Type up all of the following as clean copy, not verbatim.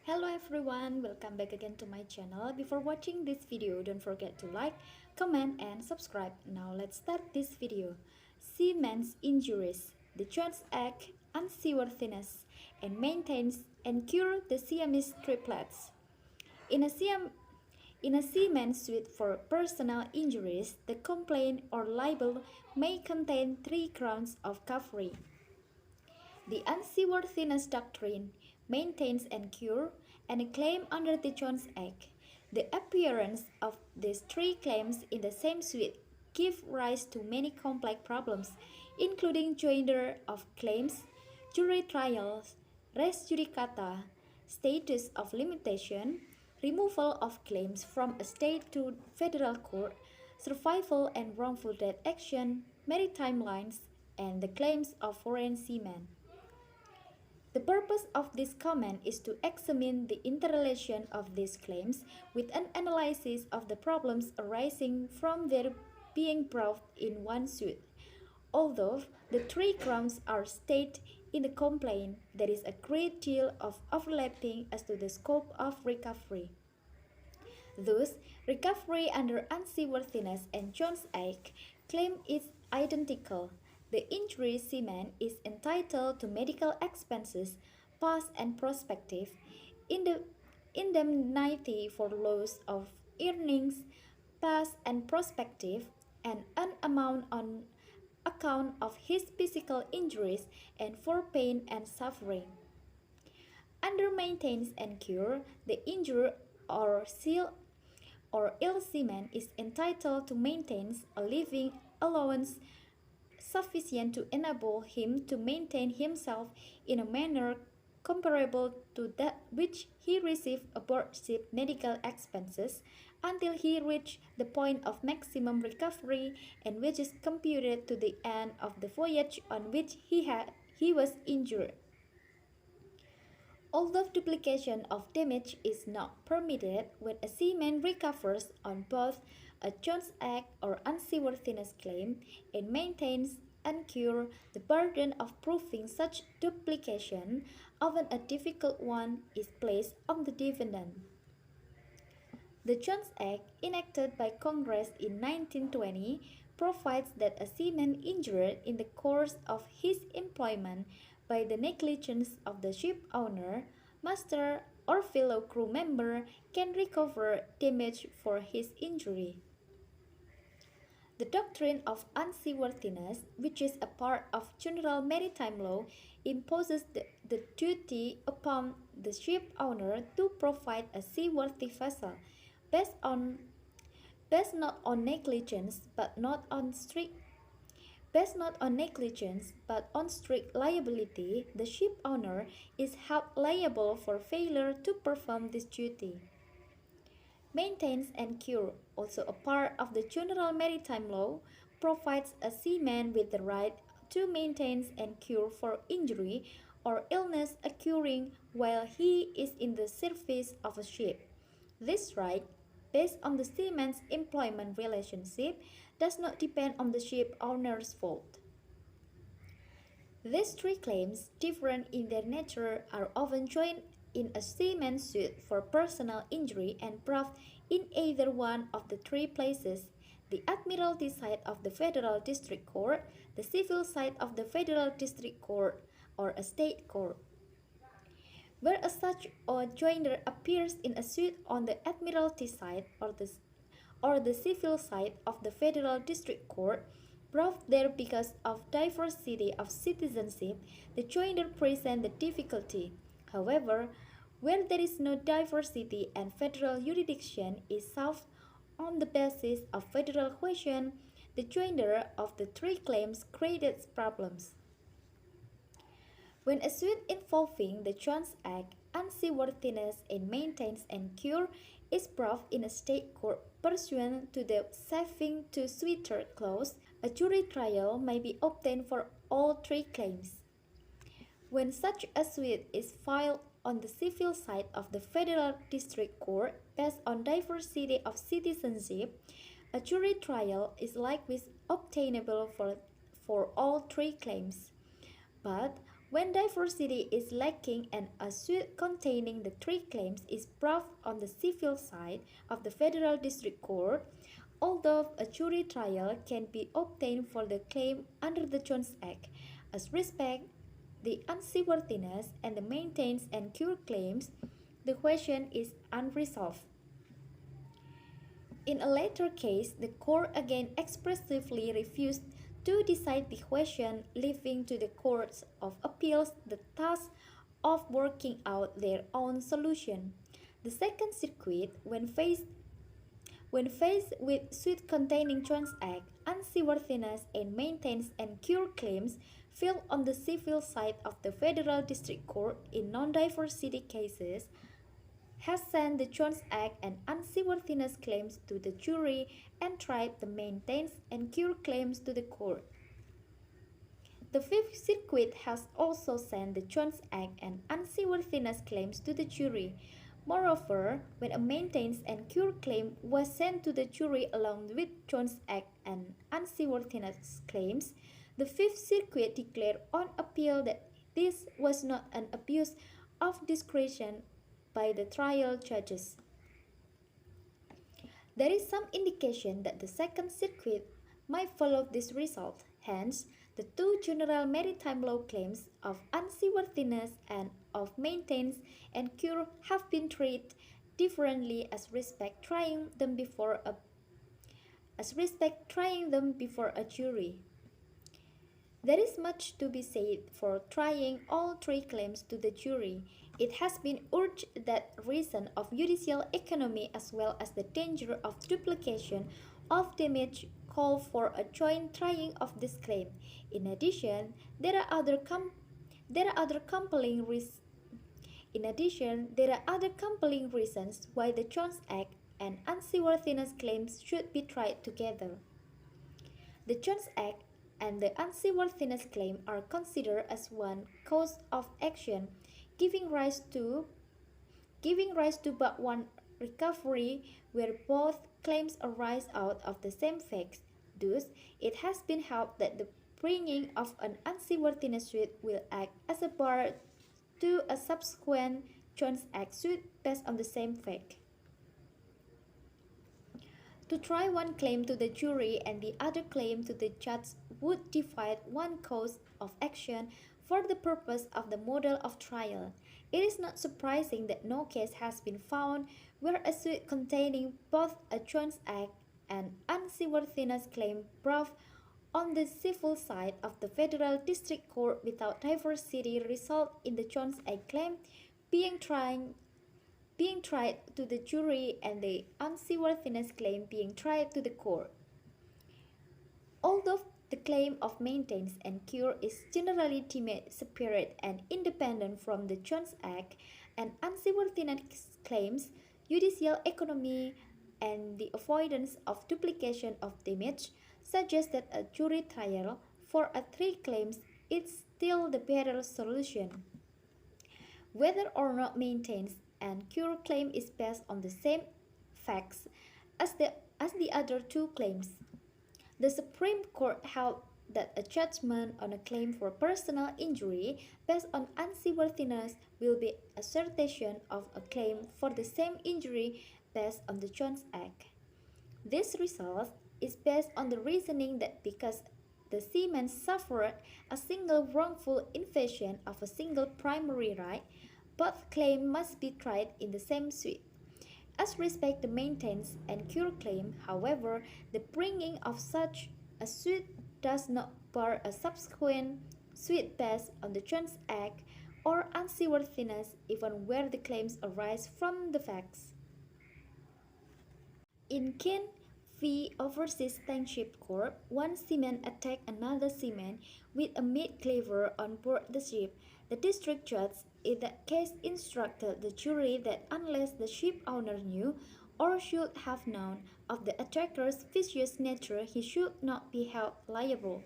Hello everyone, welcome back again to my channel. Before watching this video, don't forget to like, comment and subscribe. Now let's start this video. Seamen's injuries. The Jones Act, unseaworthiness, and maintains and cure the Siamese triplets. In a, Siam, in a seaman's suit for personal injuries, the complaint or libel may contain three grounds of recovery. The unseaworthiness doctrine maintains and cure and a claim under the Jones Act. The appearance of these three claims in the same suit give rise to many complex problems, including joinder of claims, jury trials, res judicata, status of limitation, removal of claims from a state to federal court, survival and wrongful death action, maritime lines, and the claims of foreign seamen. The purpose of this comment is to examine the interrelation of these claims with an analysis of the problems arising from their being brought in one suit. Although the three grounds are stated in the complaint, there is a great deal of overlapping as to the scope of recovery. Thus, recovery under unseaworthiness and Jones Act claim is identical. The injured seaman is entitled to medical expenses, past and prospective, indemnity for loss of earnings, past and prospective, and an amount on account of his physical injuries and for pain and suffering. Under maintenance and cure, the injured or ill seaman is entitled to maintenance a living allowance sufficient to enable him to maintain himself in a manner comparable to that which he received aboard ship medical expenses until he reached the point of maximum recovery and which is computed to the end of the voyage on which he was injured. Although duplication of damage is not permitted when a seaman recovers on both a Jones Act or unseaworthiness claim and maintains and cure, the burden of proving such duplication, often a difficult one, is placed on the defendant. The Jones Act, enacted by Congress in 1920, provides that a seaman injured in the course of his employment by the negligence of the ship owner, master, or fellow crew member can recover damage for his injury. The doctrine of unseaworthiness, which is a part of general maritime law, imposes the duty upon the ship owner to provide a seaworthy vessel based not on negligence but on strict liability. The ship owner is held liable for failure to perform this duty. Maintenance and cure, also a part of the general maritime law, provides a seaman with the right to maintain and cure for injury or illness occurring while he is in the service of a ship. This right, based on the seaman's employment relationship, does not depend on the ship owner's fault. These three claims, different in their nature, are often joined in a seaman's suit for personal injury and brought in either one of the three places: the admiralty side of the federal district court, the civil side of the federal district court, or a state court. Where such a joinder appears in a suit on the admiralty side or the civil side of the federal district court, brought there because of diversity of citizenship, the joinder presents the difficulty. However, where there is no diversity and federal jurisdiction is solved on the basis of federal question, the joinder of the three claims creates problems. When a suit involving the Jones Act, unseaworthiness and maintenance and cure is brought in a state court pursuant to the saving to suitor clause, a jury trial may be obtained for all three claims. When such a suit is filed on the civil side of the federal district court based on diversity of citizenship, a jury trial is likewise obtainable for all three claims. But When diversity is lacking and a suit containing the three claims is brought on the civil side of the Federal District Court, although a jury trial can be obtained for the claim under the Jones Act, as respect the unseaworthiness and the maintains and cure claims, the question is unresolved. In a later case, the court again expressively refused to decide the question, leaving to the courts of appeals the task of working out their own solution. The Second Circuit, when faced with suit containing Jones Act, unseaworthiness and maintains and cure claims, filed on the civil side of the Federal District Court in non-diversity cases, has sent the Jones Act and unseaworthiness claims to the jury and tried the maintains and cure claims to the court. The Fifth Circuit has also sent the Jones Act and unseaworthiness claims to the jury. Moreover, when a maintains and cure claim was sent to the jury along with Jones Act and unseaworthiness claims, the Fifth Circuit declared on appeal that this was not an abuse of discretion by the trial judges. There is some indication that the Second Circuit might follow this result. Hence, the two general maritime law claims of unseaworthiness and of maintenance and cure have been treated differently as respect trying them before a jury. There is much to be said for trying all three claims to the jury. It has been urged that reason of judicial economy as well as the danger of duplication of damage call for a joint trying of this claim. In addition, there are other compelling reasons why the Jones Act and unseaworthiness claims should be tried together. The Jones Act and the unseaworthiness claim are considered as one cause of action, giving rise to but one recovery where both claims arise out of the same facts. Thus, it has been held that the bringing of an unseaworthiness suit will act as a bar to a subsequent Jones Act suit based on the same fact. To try one claim to the jury and the other claim to the judge would divide one cause of action for the purpose of the model of trial. It is not surprising that no case has been found where a suit containing both a Jones Act and unseaworthiness claim brought on the civil side of the Federal District Court without diversity result in the Jones Act claim being tried to the jury and the unseaworthiness claim being tried to the court. Although the claim of maintenance and cure is generally deemed separate and independent from the Jones Act and unseaworthiness claims, judicial economy and the avoidance of duplication of damage suggest that a jury trial for a three claims is still the better solution. Whether or not maintenance and cure claim is based on the same facts as the other two claims. The Supreme Court held that a judgment on a claim for personal injury based on unseaworthiness will be assertion of a claim for the same injury based on the Jones Act. This result is based on the reasoning that because the seamen suffered a single wrongful invasion of a single primary right, both claims must be tried in the same suit. As respects the maintenance and cure claim, however, the bringing of such a suit does not bar a subsequent suit based on the Jones Act or unseaworthiness even where the claims arise from the facts. In Ken v. Overseas Steamship Corp., one seaman attacked another seaman with a meat cleaver on board the ship. The district judge in that case instructed the jury that unless the ship owner knew or should have known of the attacker's vicious nature, he should not be held liable.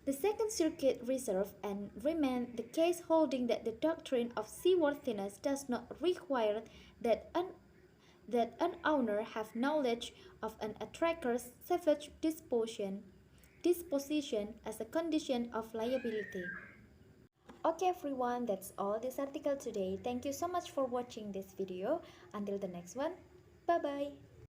The Second Circuit reserved and remanded the case, holding that the doctrine of seaworthiness does not require that an owner have knowledge of an attacker's savage disposition as a condition of liability. Okay everyone, that's all this article today. Thank you so much for watching this video. Until the next one, bye bye.